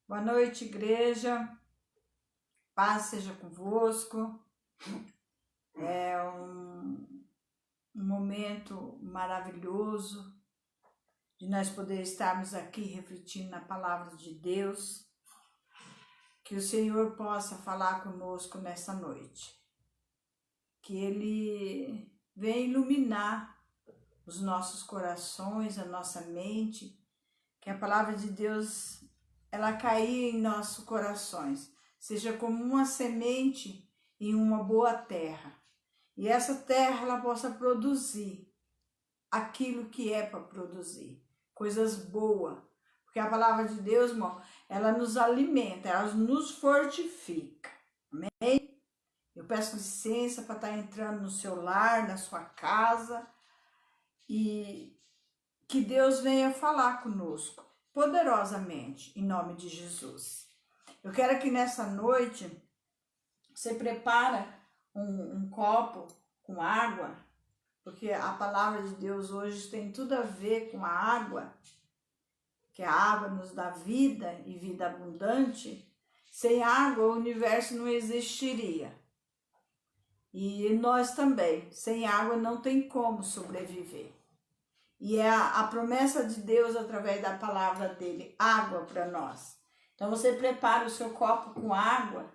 Boa noite, igreja. Paz seja convosco. É um momento maravilhoso de nós poder estarmos aqui refletindo na palavra de Deus. Que o Senhor possa falar conosco nessa noite. Que Ele venha iluminar os nossos corações, a nossa mente. Que a palavra de Deus ela cair em nossos corações, seja como uma semente em uma boa terra. E essa terra ela possa produzir aquilo que é para produzir, coisas boas. Porque a palavra de Deus, irmão, ela nos alimenta, ela nos fortifica. Amém? Eu peço licença para estar entrando no seu lar, na sua casa, e que Deus venha falar conosco poderosamente, em nome de Jesus. Eu quero que nessa noite você prepara um copo com água, porque a palavra de Deus hoje tem tudo a ver com a água, que a água nos dá vida e vida abundante. Sem água o universo não existiria. E nós também, sem água não tem como sobreviver. E é a promessa de Deus através da palavra dele, água para nós. Então você prepara o seu copo com água,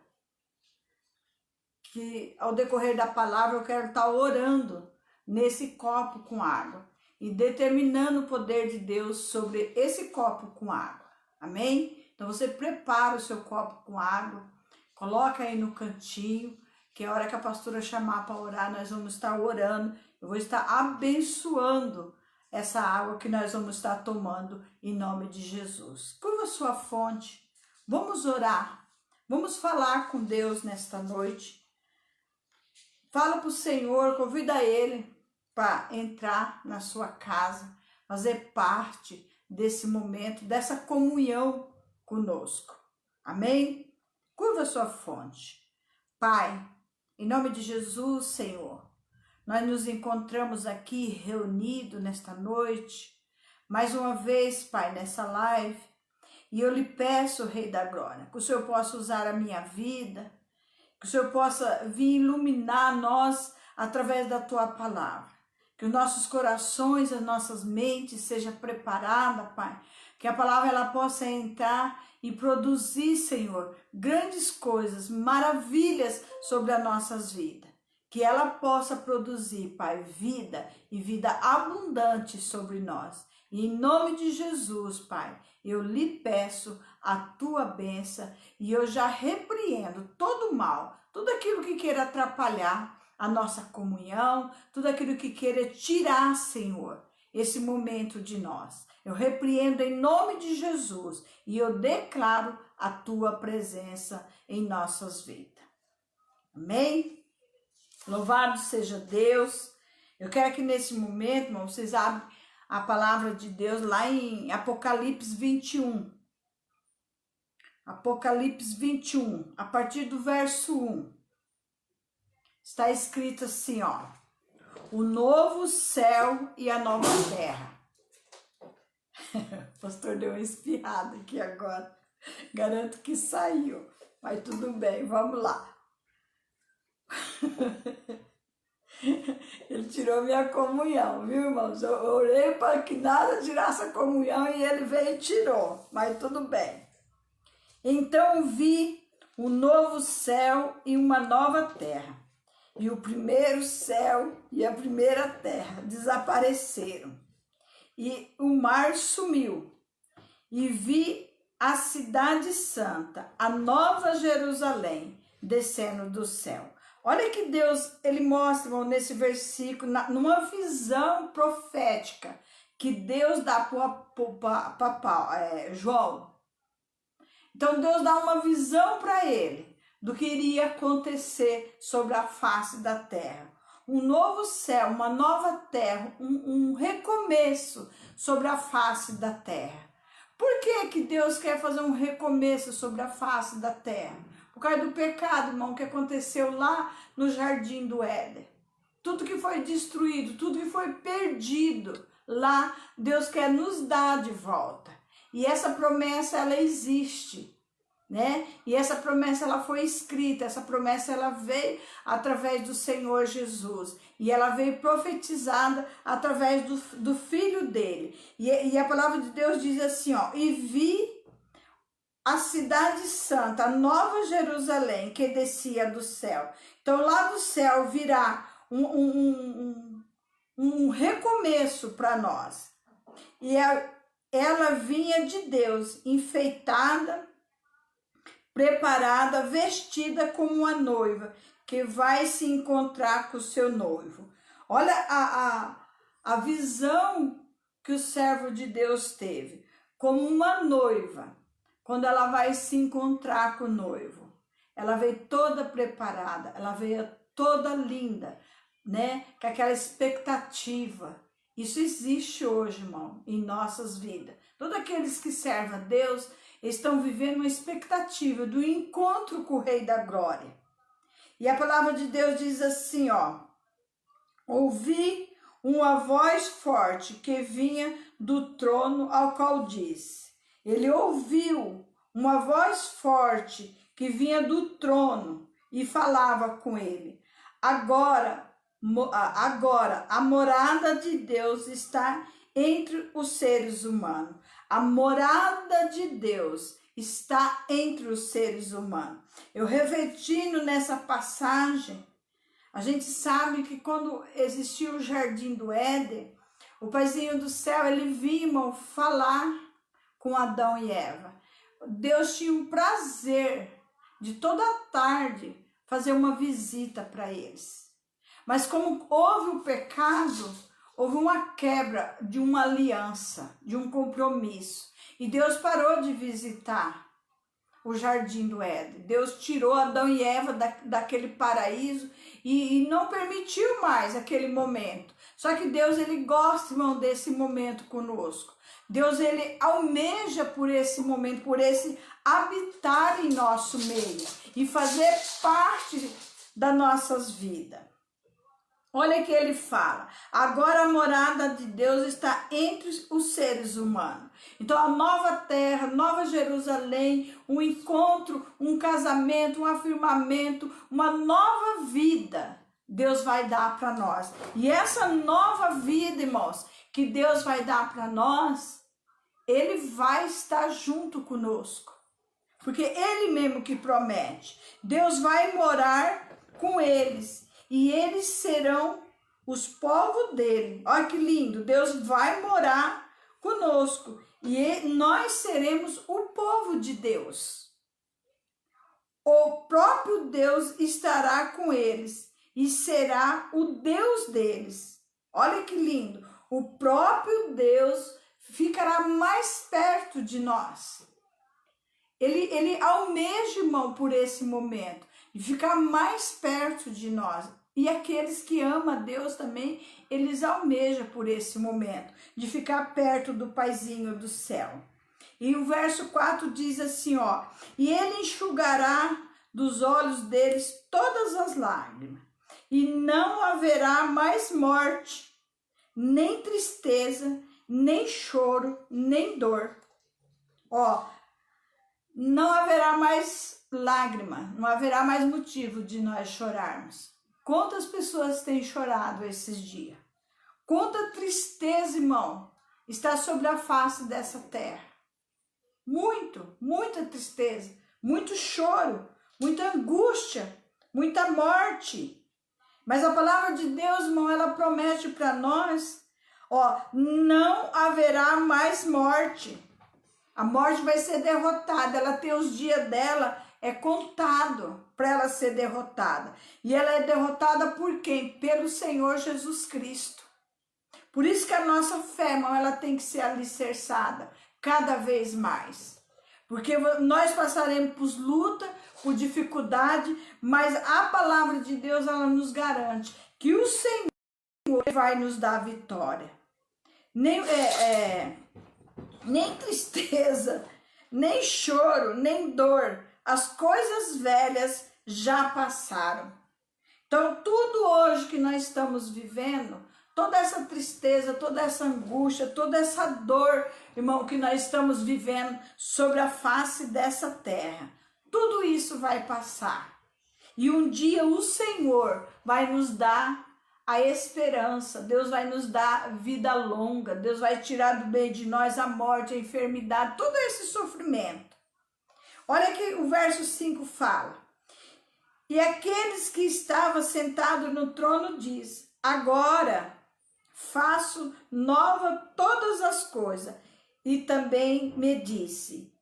que ao decorrer da palavra eu quero estar orando nesse copo com água e determinando o poder de Deus sobre esse copo com água. Amém? Então você prepara o seu copo com água, coloca aí no cantinho, que a hora que a pastora chamar para orar, nós vamos estar orando. Eu vou estar abençoando essa água que nós vamos estar tomando em nome de Jesus. Curva sua fonte, vamos orar, vamos falar com Deus nesta noite. Fala para o Senhor, convida Ele para entrar na sua casa, fazer parte desse momento, dessa comunhão conosco. Amém? Curva sua fonte. Pai, em nome de Jesus, Senhor, nós nos encontramos aqui reunidos nesta noite, mais uma vez, Pai, nessa live, e eu lhe peço, Rei da Glória, que o Senhor possa usar a minha vida, que o Senhor possa vir iluminar nós através da Tua palavra, que os nossos corações, as nossas mentes sejam preparadas, Pai, que a palavra ela possa entrar e produzir, Senhor, grandes coisas, maravilhas sobre as nossas vidas. Que ela possa produzir, Pai, vida e vida abundante sobre nós. E em nome de Jesus, Pai, eu lhe peço a tua bênção e eu já repreendo todo o mal, tudo aquilo que queira atrapalhar a nossa comunhão, tudo aquilo que queira tirar, Senhor, esse momento de nós. Eu repreendo em nome de Jesus e eu declaro a tua presença em nossas vidas. Amém? Louvado seja Deus. Eu quero que nesse momento, irmão, vocês abrem a palavra de Deus lá em Apocalipse 21. Apocalipse 21, a partir do verso 1. Está escrito assim, ó. O novo céu e a nova terra. O pastor deu uma espirrada aqui agora. Garanto que saiu. Mas tudo bem, vamos lá. Ele tirou minha comunhão, viu, irmãos? Eu orei para que nada tirasse a comunhão e ele veio e tirou, mas tudo bem. Então vi um novo céu e uma nova terra, e o primeiro céu e a primeira terra desapareceram, e o mar sumiu, e vi a cidade santa, a nova Jerusalém, descendo do céu. Olha que Deus, ele mostra, irmão, nesse versículo, numa visão profética que Deus dá para João. Então Deus dá uma visão para ele do que iria acontecer sobre a face da terra. Um novo céu, uma nova terra, um recomeço sobre a face da terra. Por que Deus quer fazer um recomeço sobre a face da terra? Por causa do pecado, irmão, que aconteceu lá no Jardim do Éden. Tudo que foi destruído, tudo que foi perdido lá, Deus quer nos dar de volta. E essa promessa, ela existe. né? E essa promessa ela foi escrita, essa promessa ela veio através do Senhor Jesus. E ela veio profetizada através do Filho dele. E a palavra de Deus diz assim, ó, e vi a cidade santa, a nova Jerusalém, que descia do céu. Então lá do céu virá um recomeço para nós. E ela vinha de Deus, enfeitada, preparada, vestida como uma noiva, que vai se encontrar com o seu noivo. Olha a visão que o servo de Deus teve, como uma noiva, quando ela vai se encontrar com o noivo. Ela veio toda preparada, ela veio toda linda, né? Com aquela expectativa. Isso existe hoje, irmão, em nossas vidas. Todos aqueles que servem a Deus estão vivendo uma expectativa do encontro com o Rei da Glória. E a palavra de Deus diz assim, ó, ouvi uma voz forte que vinha do trono, ao qual disse. Ele ouviu uma voz forte que vinha do trono e falava com ele. Agora a morada de Deus está entre os seres humanos. A morada de Deus está entre os seres humanos. Eu refletindo nessa passagem, a gente sabe que quando existiu o Jardim do Éden, o Paizinho do céu, ele vinha, irmão, falar com Adão e Eva. Deus tinha um prazer de toda a tarde fazer uma visita para eles. Mas como houve o pecado, houve uma quebra de uma aliança, de um compromisso. E Deus parou de visitar o Jardim do Éden. Deus tirou Adão e Eva daquele paraíso e não permitiu mais aquele momento. Só que Deus, ele gosta, irmão, desse momento conosco. Deus, ele almeja por esse momento, por esse habitar em nosso meio e fazer parte das nossas vidas. Olha que ele fala, agora a morada de Deus está entre os seres humanos. Então a nova terra, nova Jerusalém, um encontro, um casamento, um afirmamento, uma nova vida Deus vai dar para nós. E essa nova vida, irmãos, que Deus vai dar para nós, ele vai estar junto conosco. Porque ele mesmo que promete. Deus vai morar com eles. E eles serão os povos dele. Olha que lindo, Deus vai morar conosco. E nós seremos o povo de Deus. O próprio Deus estará com eles e será o Deus deles. Olha que lindo, o próprio Deus ficará mais perto de nós. Ele almeja, irmão, por esse momento, de ficar mais perto de nós. E aqueles que amam a Deus também, eles almejam por esse momento, de ficar perto do Paizinho do céu. E o verso 4 diz assim, ó, e ele enxugará dos olhos deles todas as lágrimas, e não haverá mais morte, nem tristeza, nem choro, nem dor. Ó, não haverá mais lágrima, não haverá mais motivo de nós chorarmos. Quantas pessoas têm chorado esses dias? Quanta tristeza, irmão, está sobre a face dessa terra. Muita tristeza, muito choro, muita angústia, muita morte. Mas a palavra de Deus, irmão, ela promete para nós, ó, não haverá mais morte. A morte vai ser derrotada, ela tem os dias dela, é contado para ela ser derrotada. E ela é derrotada por quem? Pelo Senhor Jesus Cristo. Por isso que a nossa fé, irmão, ela tem que ser alicerçada cada vez mais. Porque nós passaremos por luta, por dificuldade, mas a palavra de Deus, ela nos garante que o Senhor vai nos dar vitória. Nem tristeza, nem choro, nem dor. As coisas velhas já passaram. Então, tudo hoje que nós estamos vivendo, toda essa tristeza, toda essa angústia, toda essa dor, irmão, que nós estamos vivendo sobre a face dessa terra, tudo isso vai passar. E um dia o Senhor vai nos dar a esperança, Deus vai nos dar vida longa, Deus vai tirar do meio de nós a morte, a enfermidade, todo esse sofrimento. Olha que o verso 5 fala: e aqueles que estavam sentados no trono diz: agora faço nova todas as coisas. E também me disse: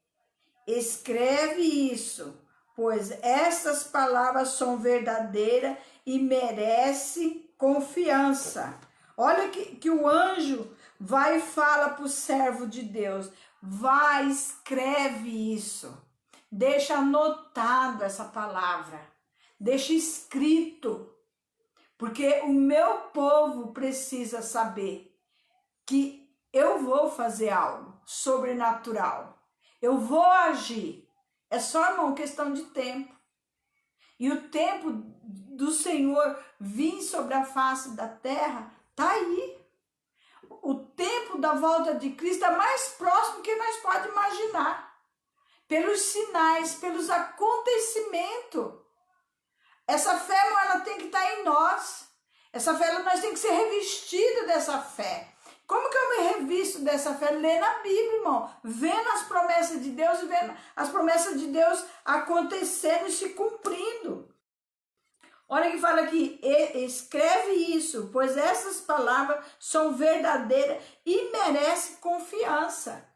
escreve isso, pois essas palavras são verdadeiras e merecem confiança. Olha que o anjo vai e fala para o servo de Deus: vai, escreve isso, deixa anotado essa palavra, deixa escrito, porque o meu povo precisa saber que eu vou fazer algo sobrenatural, eu vou agir. É só, irmão, questão de tempo. E o tempo do Senhor vir sobre a face da terra está aí. O tempo da volta de Cristo é mais próximo que nós podemos imaginar. Pelos sinais, pelos acontecimentos. Essa fé, irmão, ela tem que estar em nós. Essa fé, nós temos que ser revestidos dessa fé. Como que eu me revisto dessa fé? Lendo a Bíblia, irmão. Vendo as promessas de Deus e vendo as promessas de Deus acontecendo e se cumprindo. Olha que fala aqui: escreve isso, pois essas palavras são verdadeiras e merecem confiança.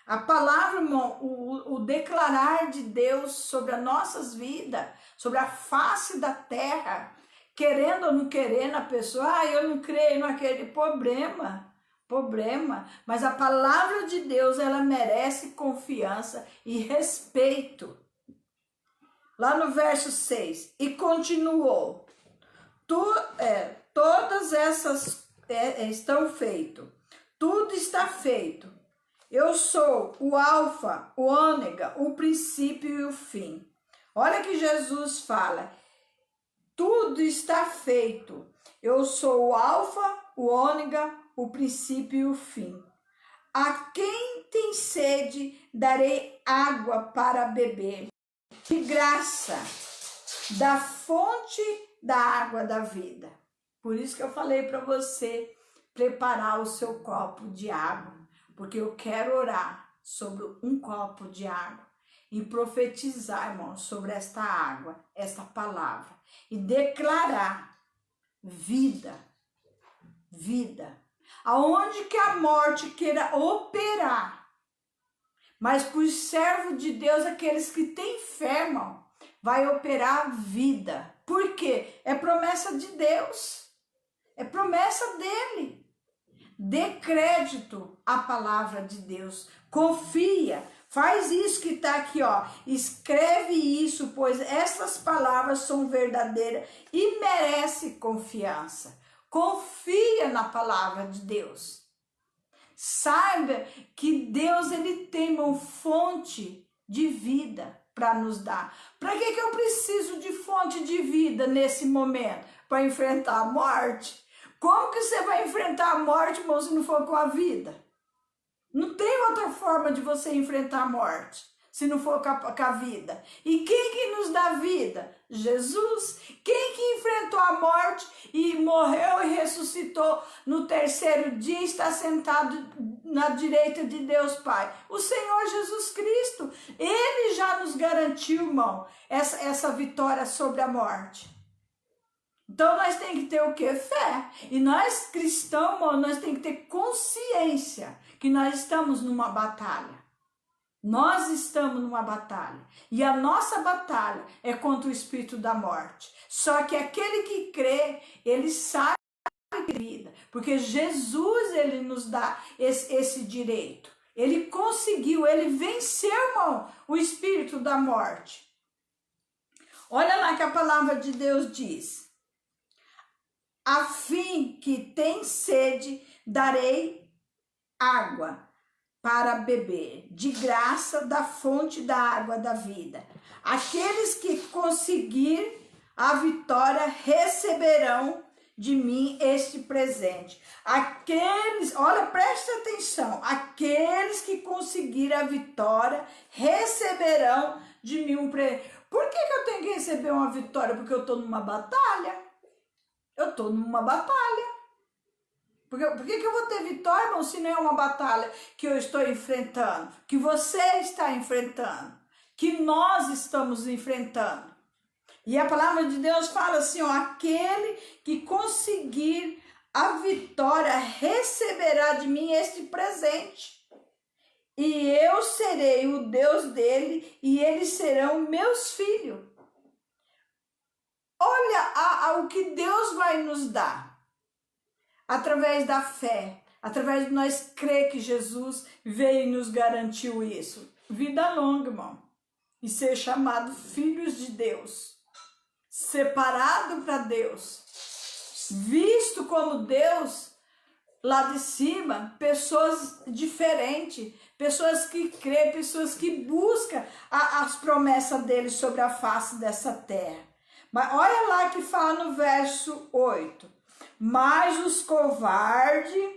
A palavra, irmão, o declarar de Deus sobre as nossas vidas, sobre a face da terra, querendo ou não querendo, a pessoa, eu não creio naquele problema, mas a palavra de Deus, ela merece confiança e respeito. Lá no verso 6, e continuou: todas essas estão feitas, tudo está feito. Eu sou o alfa, o ômega, o princípio e o fim. Olha que Jesus fala: tudo está feito. Eu sou o alfa, o ômega, o princípio e o fim. A quem tem sede, darei água para beber. De graça, da fonte da água da vida. Por isso que eu falei para você preparar o seu copo de água. Porque eu quero orar sobre um copo de água e profetizar, irmão, sobre esta água, esta palavra. E declarar vida, vida. Aonde que a morte queira operar. Mas para os servos de Deus, aqueles que têm fé, irmão, vai operar vida. Por quê? É promessa de Deus. É promessa dele. Dê crédito à palavra de Deus. Confia. Faz isso que está aqui, ó. Escreve isso, pois essas palavras são verdadeiras e merece confiança. Confia na palavra de Deus. Saiba que Deus, ele tem uma fonte de vida para nos dar. Para que eu preciso de fonte de vida nesse momento? Para enfrentar a morte? Como que você vai enfrentar a morte, irmão, se não for com a vida? Não tem outra forma de você enfrentar a morte, se não for com a vida. E quem que nos dá vida? Jesus. Quem que enfrentou a morte e morreu e ressuscitou no terceiro dia e está sentado na direita de Deus Pai? O Senhor Jesus Cristo. Ele já nos garantiu, irmão, essa vitória sobre a morte. Então, nós temos que ter o quê? Fé. E nós, cristãos, irmão, nós temos que ter consciência que nós estamos numa batalha. Nós estamos numa batalha. E a nossa batalha é contra o espírito da morte. Só que aquele que crê, ele sabe que vida. Porque Jesus, ele nos dá esse direito. Ele conseguiu, ele venceu, irmão, o espírito da morte. Olha lá que a palavra de Deus diz: a fim que tem sede, darei água para beber, de graça da fonte da água da vida. Aqueles que conseguir a vitória receberão de mim este presente. Aqueles, olha, presta atenção, aqueles que conseguirem a vitória receberão de mim um presente. Por que eu tenho que receber uma vitória? Porque eu estou numa batalha. Eu estou numa batalha. Por que eu vou ter vitória, irmão, se não é uma batalha que eu estou enfrentando? Que você está enfrentando? Que nós estamos enfrentando? E a palavra de Deus fala assim, ó, aquele que conseguir a vitória receberá de mim este presente. E eu serei o Deus dele e eles serão meus filhos. Olha o que Deus vai nos dar. Através da fé, através de nós crer que Jesus veio e nos garantiu isso. Vida longa, irmão. E ser chamado filhos de Deus. Separado para Deus. Visto como Deus, lá de cima, pessoas diferentes. Pessoas que creem, pessoas que buscam as promessas dele sobre a face dessa terra. Mas olha lá que fala no verso 8. Mas os covardes,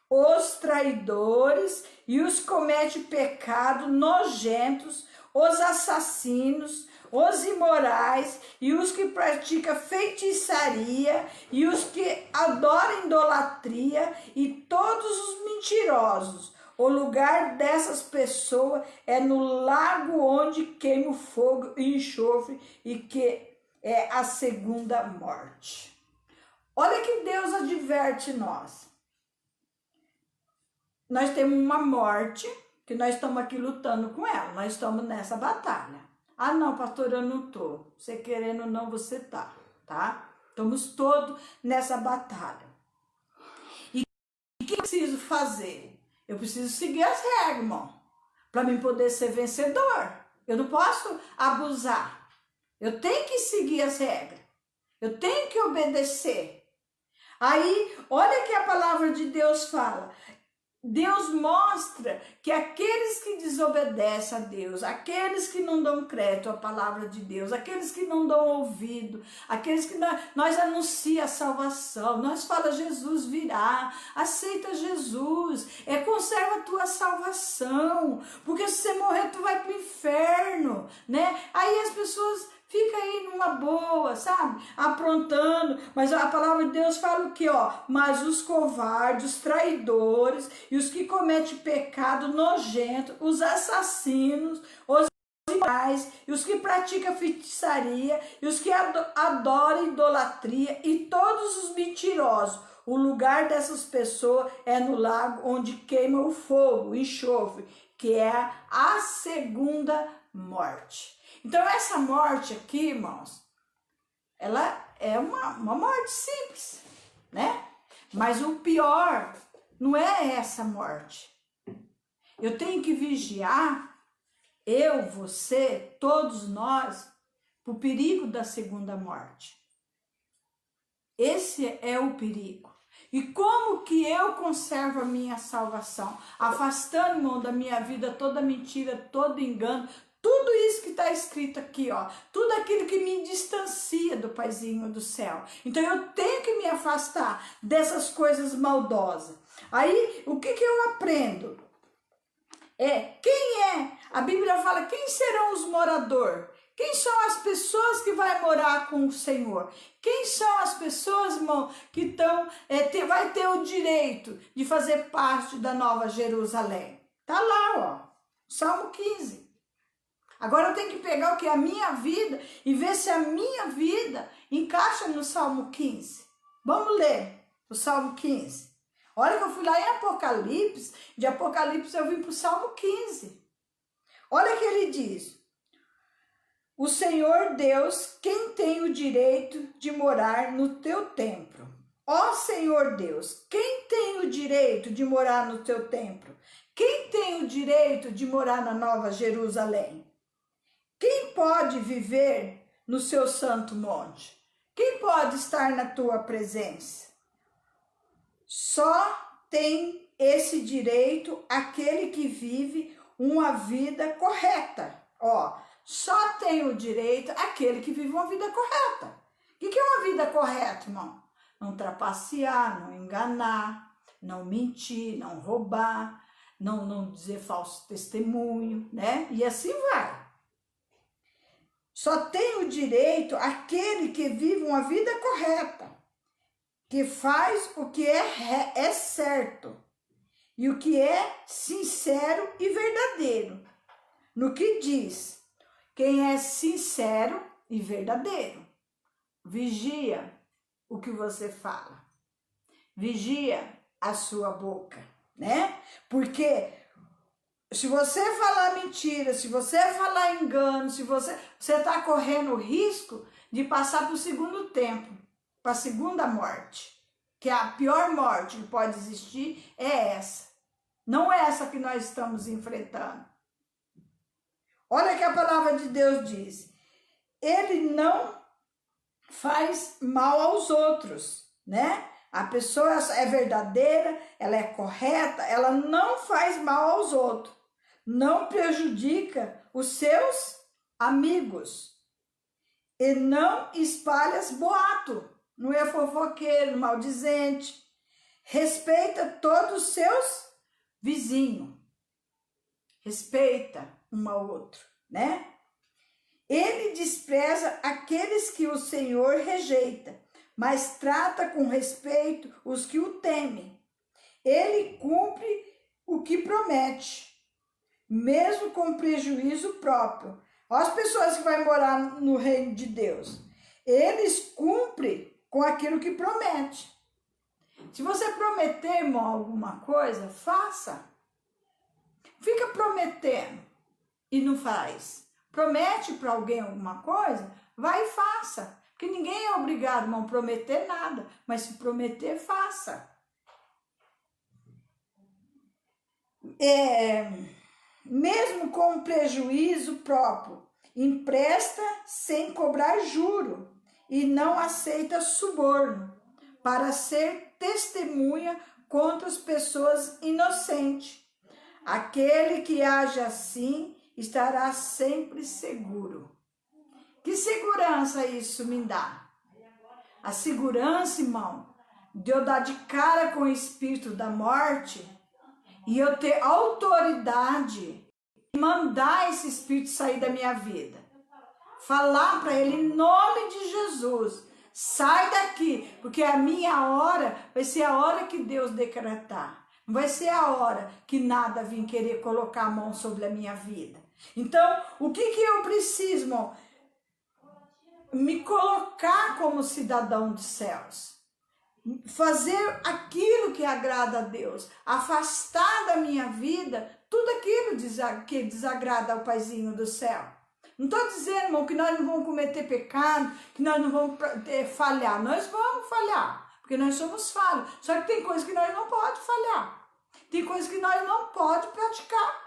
os traidores e os que cometem pecado nojentos, os assassinos, os imorais e os que praticam feitiçaria e os que adoram idolatria e todos os mentirosos. O lugar dessas pessoas é no lago onde queima o fogo e enxofre e que é a segunda morte. Olha que Deus adverte nós. Nós temos uma morte, que nós estamos aqui lutando com ela. Nós estamos nessa batalha. Ah, não, pastor, eu não estou. Você querendo ou não, você tá? Estamos todos nessa batalha. E o que eu preciso fazer? Eu preciso seguir as regras, irmão. Para mim poder ser vencedor. Eu não posso abusar. Eu tenho que seguir as regras. Eu tenho que obedecer. Aí, olha que a palavra de Deus fala. Deus mostra que aqueles que desobedecem a Deus, aqueles que não dão crédito à palavra de Deus, aqueles que não dão ouvido, aqueles que nós anuncia a salvação, nós fala Jesus virá, aceita Jesus, conserva a tua salvação, porque se você morrer tu vai para o inferno, né? Aí as pessoas fica aí numa boa, sabe? Aprontando. Mas a palavra de Deus fala o quê, ó? Mas os covardes, os traidores e os que cometem pecado nojento, os assassinos, os imorais e os que praticam feitiçaria e os que adoram idolatria e todos os mentirosos. O lugar dessas pessoas é no lago onde queima o fogo, o enxofre, que é a segunda morte. Então, essa morte aqui, irmãos, ela é uma morte simples, né? Mas o pior não é essa morte. Eu tenho que vigiar, eu, você, todos nós, o perigo da segunda morte. Esse é o perigo. E como que eu conservo a minha salvação? Afastando, irmão, da minha vida toda mentira, todo engano, tudo isso que está escrito aqui, ó, tudo aquilo que me distancia do Paizinho do céu. Então eu tenho que me afastar dessas coisas maldosas. Aí, o que eu aprendo? A Bíblia fala, quem serão os moradores? Quem são as pessoas que vão morar com o Senhor? Quem são as pessoas, irmão, que vai ter o direito de fazer parte da Nova Jerusalém? Tá lá, ó, Salmo 15. Agora eu tenho que pegar o que é a minha vida e ver se a minha vida encaixa no Salmo 15. Vamos ler o Salmo 15. Olha que eu fui lá em Apocalipse, de Apocalipse eu vim para o Salmo 15. Olha que ele diz: o Senhor Deus, quem tem o direito de morar no teu templo? Ó Senhor Deus, quem tem o direito de morar no teu templo? Quem tem o direito de morar na Nova Jerusalém? Quem pode viver no seu santo monte? Quem pode estar na tua presença? Só tem esse direito aquele que vive uma vida correta. Ó, só tem o direito aquele que vive uma vida correta. O que é uma vida correta, irmão? não trapacear, não enganar, não mentir, não roubar, não dizer falso testemunho, né? E assim vai. Só tem o direito aquele que vive uma vida correta, que faz o que é certo e o que é sincero e verdadeiro. No que diz, quem é sincero e verdadeiro. Vigia o que você fala. Vigia a sua boca, né? Porque se você falar mentira, se você falar engano, se você está correndo o risco de passar para o segundo tempo, para a segunda morte, que é a pior morte que pode existir, é essa. Não é essa que nós estamos enfrentando. Olha que a palavra de Deus diz. Ele não faz mal aos outros, né? A pessoa é verdadeira, ela é correta, ela não faz mal aos outros. Não prejudica os seus amigos. E não espalha boato. Não é fofoqueiro, maldizente. Respeita todos os seus vizinhos. Respeita um ao outro, né? Ele despreza aqueles que o Senhor rejeita, mas trata com respeito os que o temem. Ele cumpre o que promete, mesmo com prejuízo próprio. Olha as pessoas que vão morar no reino de Deus. Eles cumprem com aquilo que promete. Se você prometer, irmão, alguma coisa, faça. Fica prometendo e não faz. Promete para alguém alguma coisa, vai e faça. Porque ninguém é obrigado, irmão, a prometer nada. Mas se prometer, faça. Mesmo com prejuízo próprio, empresta sem cobrar juro e não aceita suborno para ser testemunha contra as pessoas inocentes. Aquele que age assim estará sempre seguro. Que segurança isso me dá? A segurança, irmão, de eu dar de cara com o espírito da morte e eu ter autoridade de mandar esse espírito sair da minha vida. Falar para ele em nome de Jesus, sai daqui, porque a minha hora vai ser a hora que Deus decretar. Não vai ser a hora que nada vir querer colocar a mão sobre a minha vida. Então, o que eu preciso, irmão? Me colocar como cidadão dos céus. Fazer aquilo que agrada a Deus. Afastar da minha vida tudo aquilo que desagrada ao Paizinho do céu. Não estou dizendo, irmão, que nós não vamos cometer pecado, que nós não vamos falhar. Nós vamos falhar. Porque nós somos falhos. Só que tem coisas que nós não podemos falhar. Tem coisas que nós não podemos praticar.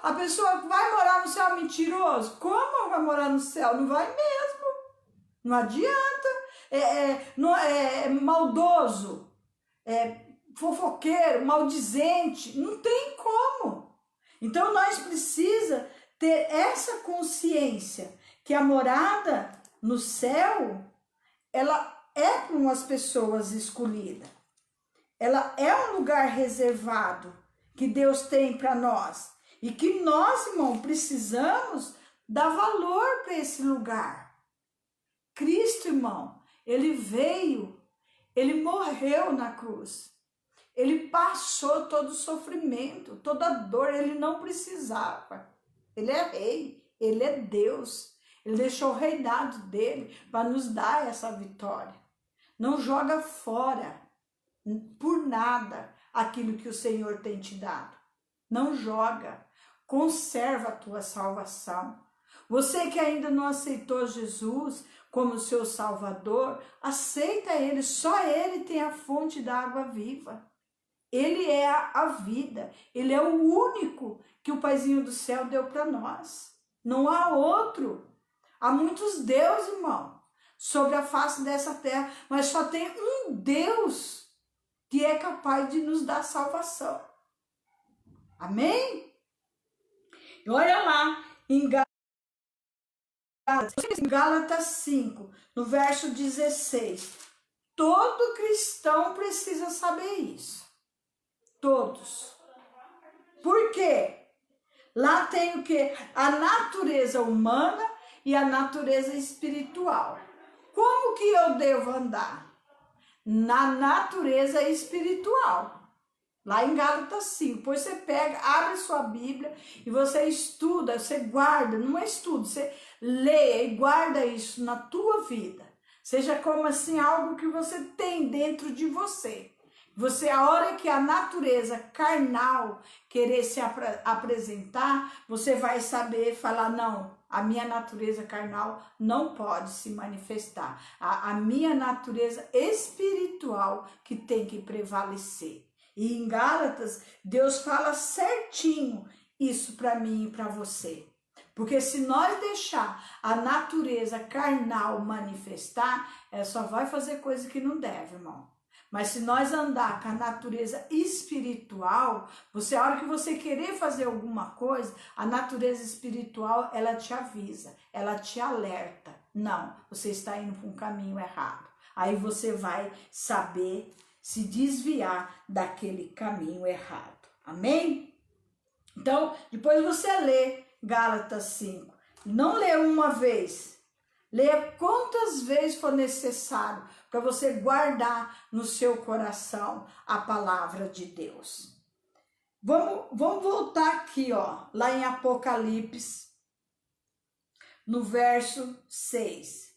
A pessoa vai morar no céu mentiroso? Como vai morar no céu? Não vai mesmo. Não adianta. É maldoso, fofoqueiro, maldizente. Não tem como. Então nós precisamos ter essa consciência que a morada no céu, ela é para umas pessoas escolhidas. Ela é um lugar reservado que Deus tem para nós. E que nós, irmão, precisamos dar valor para esse lugar. Cristo, irmão, ele veio, ele morreu na cruz. Ele passou todo o sofrimento, toda a dor, ele não precisava. Ele é rei, ele é Deus. Ele deixou o reinado dele para nos dar essa vitória. Não joga fora por nada aquilo que o Senhor tem te dado. Não joga. Conserva a tua salvação. Você que ainda não aceitou Jesus como seu Salvador, aceita Ele. Só Ele tem a fonte da água viva. Ele é a vida. Ele é o único que o Paizinho do céu deu para nós. Não há outro. Há muitos deuses, irmão, sobre a face dessa terra, mas só tem um Deus que é capaz de nos dar salvação. Amém? E olha lá, em Gálatas 5, no verso 16. Todo cristão precisa saber isso. Todos. Por quê? Lá tem o quê? A natureza humana e a natureza espiritual. Como que eu devo andar? Na natureza espiritual. Lá em Gálatas 5. Depois você pega, abre sua Bíblia e você estuda, você guarda, não é estudo, você lê e guarda isso na tua vida. Seja como assim, algo que você tem dentro de você. Você, a hora que a natureza carnal querer se apresentar, você vai saber falar, não, a minha natureza carnal não pode se manifestar. A minha natureza espiritual que tem que prevalecer. E em Gálatas, Deus fala certinho isso para mim e para você. Porque se nós deixar a natureza carnal manifestar, ela só vai fazer coisa que não deve, irmão. Mas se nós andar com a natureza espiritual, a hora que você querer fazer alguma coisa, a natureza espiritual, ela te avisa, ela te alerta. Não, você está indo para um caminho errado. Aí você vai saber se desviar daquele caminho errado. Amém? Então, depois você lê Gálatas 5. Não lê uma vez. Lê quantas vezes for necessário para você guardar no seu coração a palavra de Deus. Vamos voltar aqui, ó, lá em Apocalipse, no verso 6.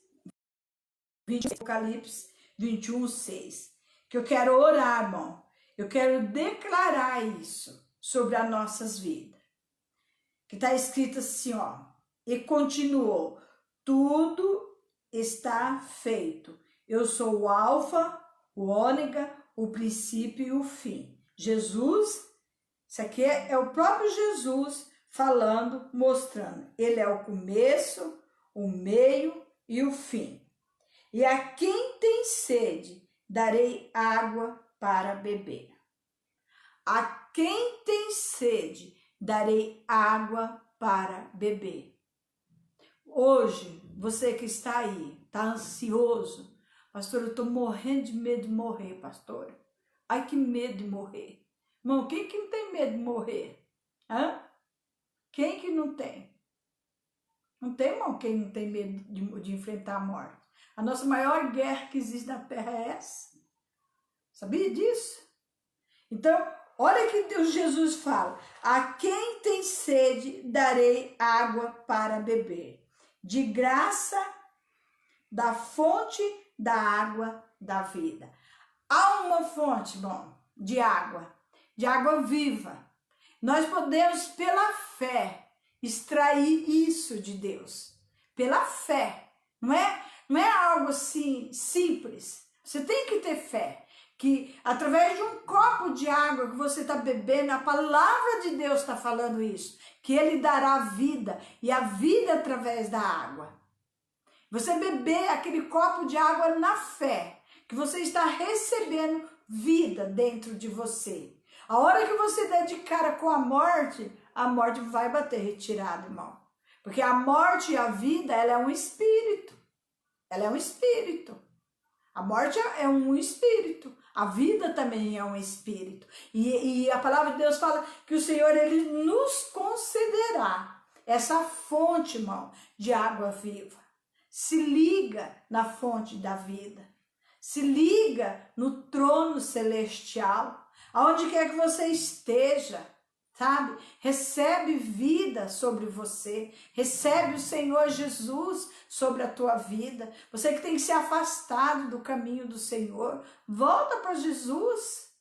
Apocalipse 21, 6. Que eu quero orar, irmão. Eu quero declarar isso sobre as nossas vidas. Que está escrito assim, ó. E continuou. Tudo está feito. Eu sou o alfa, o ômega, o princípio e o fim. Jesus, isso aqui é o próprio Jesus falando, mostrando. Ele é o começo, o meio e o fim. E a quem tem sede, darei água para beber. A quem tem sede, darei água para beber. Hoje, você que está aí, está ansioso. Pastor, eu estou morrendo de medo de morrer, pastor. Ai, que medo de morrer. Irmão, quem que não tem medo de morrer? Hã? Quem que não tem? Não tem, irmão, quem não tem medo de enfrentar a morte. A nossa maior guerra que existe na terra é essa. Sabia disso? Então, olha que Deus Jesus fala. A quem tem sede, darei água para beber. De graça, da fonte da água da vida. Há uma fonte, bom, de água viva. Nós podemos, pela fé, extrair isso de Deus. Pela fé. Não é algo assim simples. Você tem que ter fé. Que através de um copo de água que você está bebendo, a palavra de Deus está falando isso. Que Ele dará vida. E a vida através da água. Você beber aquele copo de água na fé. Que você está recebendo vida dentro de você. A hora que você der de cara com a morte vai bater retirada, irmão. Porque a morte e a vida, ela é um espírito. Ela é um espírito. A morte é um espírito. A vida também é um espírito. E a palavra de Deus fala que o Senhor, Ele nos concederá essa fonte, irmão, de água viva. Se liga na fonte da vida. Se liga no trono celestial. Aonde quer que você esteja, sabe? Recebe vida sobre você. Recebe o Senhor Jesus sobre a tua vida. Você que tem que ser afastado do caminho do Senhor, volta para Jesus.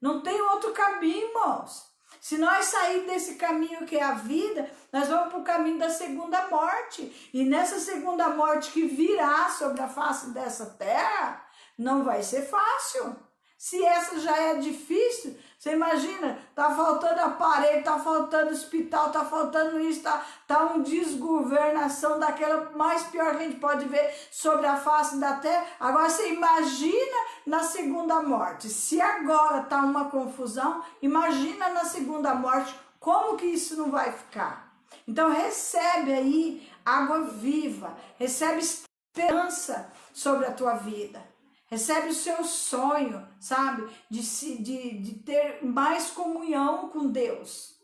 Não tem outro caminho, irmãos. Se nós sair desse caminho que é a vida, nós vamos para o caminho da segunda morte. E nessa segunda morte que virá sobre a face dessa terra, não vai ser fácil. Se essa já é difícil, você imagina, tá faltando aparelho, tá faltando hospital, tá faltando isso, tá uma desgovernação daquela mais pior que a gente pode ver sobre a face da terra. Agora você imagina na segunda morte. Se agora tá uma confusão, imagina na segunda morte como que isso não vai ficar. Então recebe aí água viva, recebe esperança sobre a tua vida. Recebe o seu sonho, sabe? De ter mais comunhão com Deus.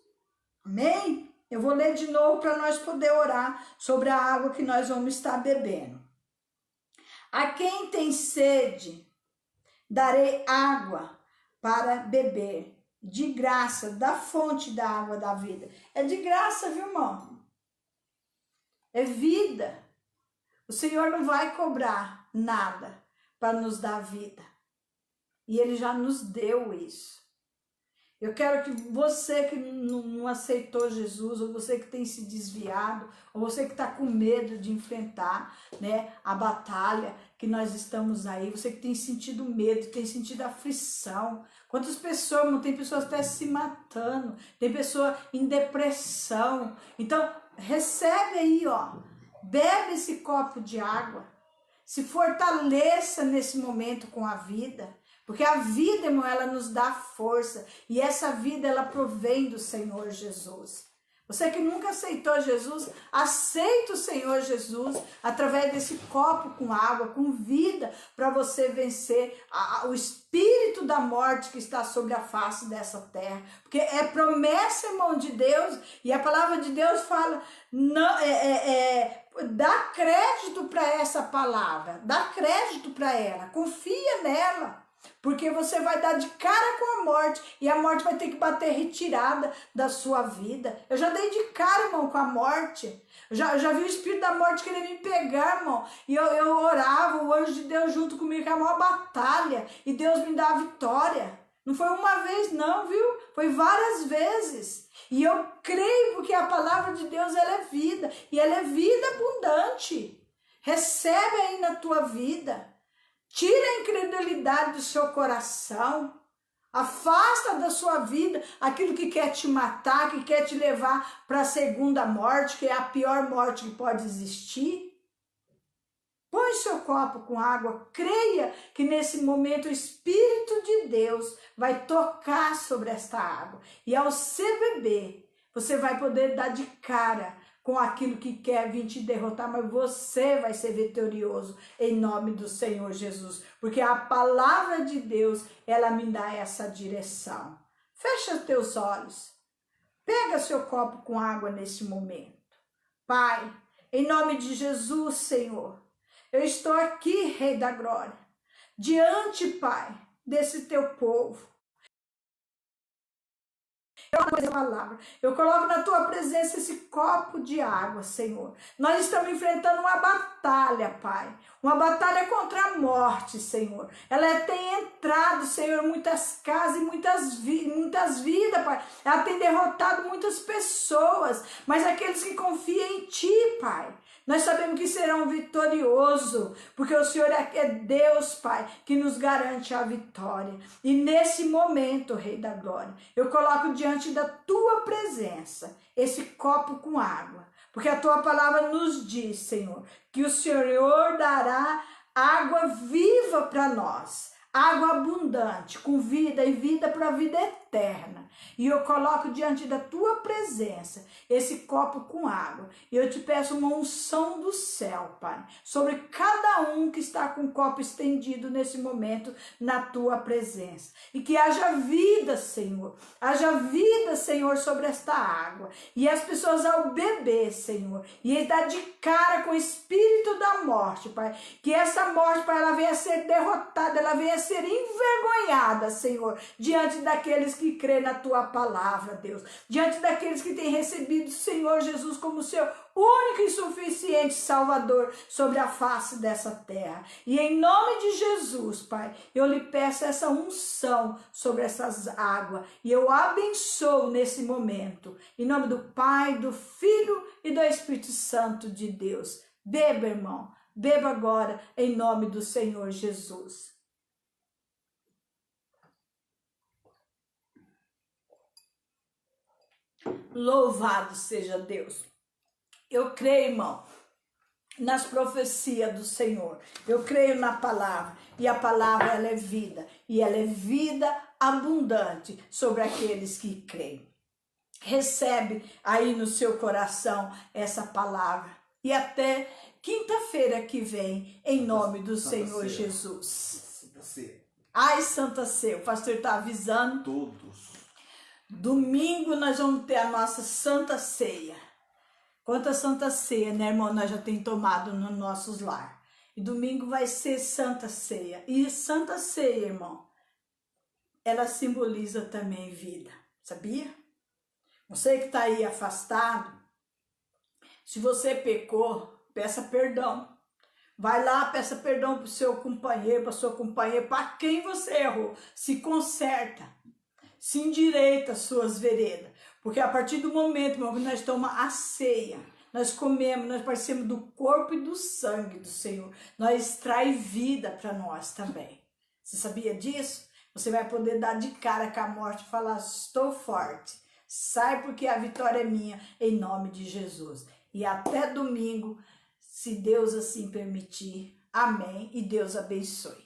Amém? Eu vou ler de novo para nós poder orar sobre a água que nós vamos estar bebendo. A quem tem sede, darei água para beber, de graça, da fonte da água da vida. É de graça, viu, irmão? É vida. O Senhor não vai cobrar nada para nos dar vida. E Ele já nos deu isso. Eu quero que você que não aceitou Jesus, ou você que tem se desviado, ou você que está com medo de enfrentar, né, a batalha que nós estamos aí, você que tem sentido medo, tem sentido aflição. Quantas pessoas, não tem pessoas até se matando, tem pessoa em depressão. Então, recebe aí, ó, bebe esse copo de água, se fortaleça nesse momento com a vida. Porque a vida, irmão, ela nos dá força. E essa vida, ela provém do Senhor Jesus. Você que nunca aceitou Jesus, aceita o Senhor Jesus através desse copo com água, com vida, para você vencer o espírito da morte que está sobre a face dessa terra. Porque é promessa, irmão, de Deus. E a palavra de Deus fala, não, dá crédito para essa palavra. Dá crédito para ela. Confia nela. Porque você vai dar de cara com a morte, e a morte vai ter que bater retirada da sua vida. Eu já dei de cara, irmão, com a morte. Eu já vi o espírito da morte querer me pegar, irmão. E eu orava, o anjo de Deus junto comigo, que era uma batalha. E Deus me dá a vitória. Não foi uma vez não, viu? Foi várias vezes. E eu creio porque a palavra de Deus, ela é vida. E ela é vida abundante. Recebe aí na tua vida. Tira a incredulidade do seu coração, afasta da sua vida aquilo que quer te matar, que quer te levar para a segunda morte, que é a pior morte que pode existir. Põe seu copo com água, creia que nesse momento o Espírito de Deus vai tocar sobre esta água. E ao você beber, você vai poder dar de cara com aquilo que quer vir te derrotar, mas você vai ser vitorioso em nome do Senhor Jesus, porque a palavra de Deus, ela me dá essa direção. Fecha os teus olhos, pega seu copo com água nesse momento. Pai, em nome de Jesus, Senhor, eu estou aqui, Rei da Glória, diante, Pai, desse teu povo. Eu coloco na tua presença esse copo de água, Senhor. Nós estamos enfrentando uma batalha, Pai. Uma batalha contra a morte, Senhor. Ela tem entrado, Senhor, em muitas casas e muitas vidas, Pai. Ela tem derrotado muitas pessoas. Mas aqueles que confiam em Ti, Pai, nós sabemos que serão vitoriosos, porque o Senhor é Deus, Pai, que nos garante a vitória. E nesse momento, Rei da Glória, eu coloco diante da Tua presença esse copo com água, porque a Tua palavra nos diz, Senhor, que o Senhor dará água viva para nós, água abundante, com vida e vida para a vida eterna. E eu coloco diante da tua presença esse copo com água. E eu te peço uma unção do céu, Pai, sobre cada um que está com o copo estendido nesse momento na tua presença. E que haja vida, Senhor. Haja vida, Senhor, sobre esta água. E as pessoas ao beber, Senhor, e dar de cara com o espírito da morte, Pai. Que essa morte, Pai, ela venha a ser derrotada, ela venha a ser envergonhada, Senhor, diante daqueles que crê na tua palavra, Deus, diante daqueles que têm recebido o Senhor Jesus como seu único e suficiente Salvador sobre a face dessa terra. E em nome de Jesus, Pai, eu lhe peço essa unção sobre essas águas e eu abençoo nesse momento, em nome do Pai, do Filho e do Espírito Santo de Deus. Beba, irmão, beba agora em nome do Senhor Jesus. Louvado seja Deus. Eu creio, irmão, nas profecias do Senhor. Eu creio na palavra. E a palavra, ela é vida. E ela é vida abundante sobre aqueles que creem. Recebe aí no seu coração essa palavra. E até quinta-feira que vem, em nome do Senhor Jesus. Santa Ceia. Ai, Santa Ceia. O pastor está avisando. Todos. Domingo nós vamos ter a nossa Santa Ceia. Quanta Santa Ceia, né, irmão? Nós já tem tomado nos nossos lar. E domingo vai ser Santa Ceia. E Santa Ceia, irmão, ela simboliza também vida. Sabia? Você que está aí afastado, se você pecou, peça perdão. Vai lá, peça perdão para o seu companheiro, para a sua companheira, para quem você errou. Se conserta, se endireita as suas veredas. Porque a partir do momento, meu amigo, nós tomamos a ceia, nós comemos, nós participamos do corpo e do sangue do Senhor. Nós traz vida para nós também. Você sabia disso? Você vai poder dar de cara com a morte e falar, estou forte. Sai porque a vitória é minha, em nome de Jesus. E até domingo, se Deus assim permitir. Amém. E Deus abençoe.